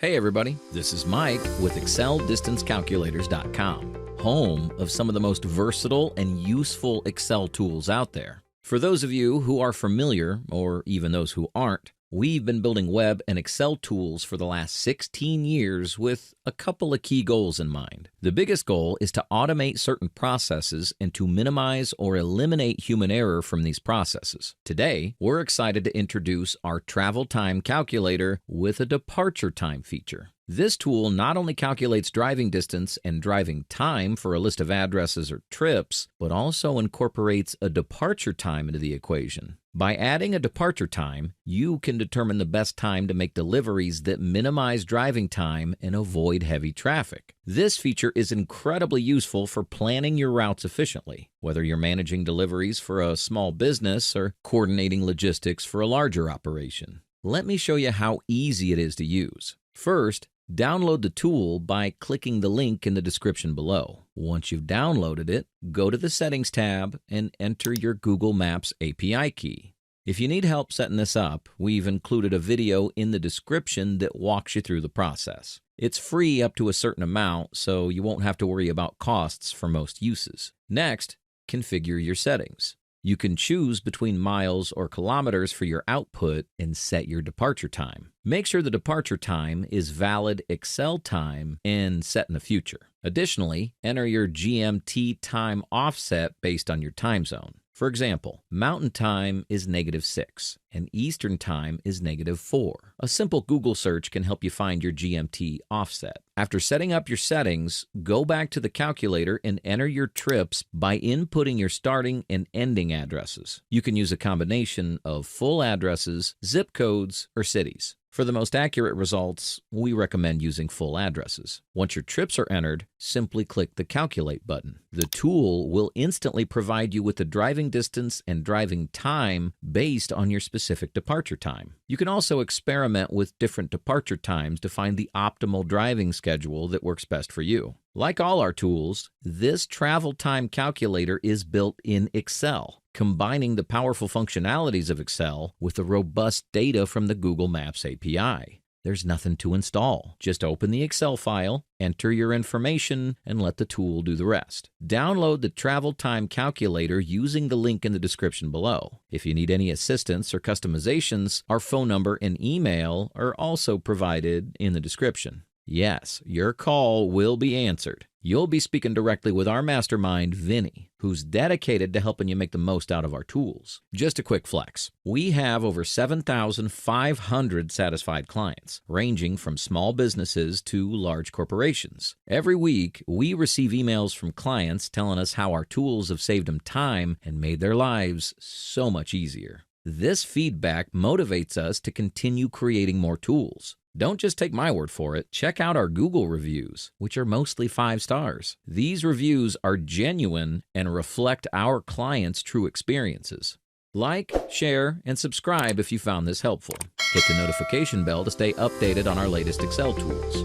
Hey everybody, this is Mike with ExcelDistanceCalculators.com, home of some of the most versatile and useful Excel tools out there. For those of you who are familiar, or even those who aren't, we've been building web and Excel tools for the last 16 years with a couple of key goals in mind. The biggest goal is to automate certain processes and to minimize or eliminate human error from these processes. Today, we're excited to introduce our travel time calculator with a departure time feature. This tool not only calculates driving distance and driving time for a list of addresses or trips, but also incorporates a departure time into the equation. By adding a departure time, you can determine the best time to make deliveries that minimize driving time and avoid heavy traffic. This feature is incredibly useful for planning your routes efficiently, whether you're managing deliveries for a small business or coordinating logistics for a larger operation. Let me show you how easy it is to use. First, download the tool by clicking the link in the description below. Once you've downloaded it, go to the Settings tab and enter your Google Maps API key. If you need help setting this up, we've included a video in the description that walks you through the process. It's free up to a certain amount, so you won't have to worry about costs for most uses. Next, configure your settings. You can choose between miles or kilometers for your output and set your departure time. Make sure the departure time is valid Excel time and set in the future. Additionally, enter your GMT time offset based on your time zone. For example, Mountain Time is -6 and Eastern Time is -4. A simple Google search can help you find your GMT offset. After setting up your settings, go back to the calculator and enter your trips by inputting your starting and ending addresses. You can use a combination of full addresses, zip codes, or cities. For the most accurate results, we recommend using full addresses. Once your trips are entered, simply click the Calculate button. The tool will instantly provide you with the driving distance and driving time based on your specific departure time. You can also experiment with different departure times to find the optimal driving schedule that works best for you. Like all our tools, this travel time calculator is built in Excel, combining the powerful functionalities of Excel with the robust data from the Google Maps API. There's nothing to install. Just open the Excel file, enter your information, and let the tool do the rest. Download the travel time calculator using the link in the description below. If you need any assistance or customizations, our phone number and email are also provided in the description. Yes, your call will be answered. You'll be speaking directly with our mastermind, Vinny, who's dedicated to helping you make the most out of our tools. Just a quick flex. We have over 7,500 satisfied clients, ranging from small businesses to large corporations. Every week, we receive emails from clients telling us how our tools have saved them time and made their lives so much easier. This feedback motivates us to continue creating more tools. Don't just take my word for it. Check out our Google reviews, which are mostly 5 stars. These reviews are genuine and reflect our clients' true experiences. Like, share, and subscribe if you found this helpful. Hit the notification bell to stay updated on our latest Excel tools.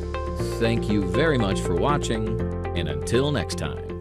Thank you very much for watching, and until next time.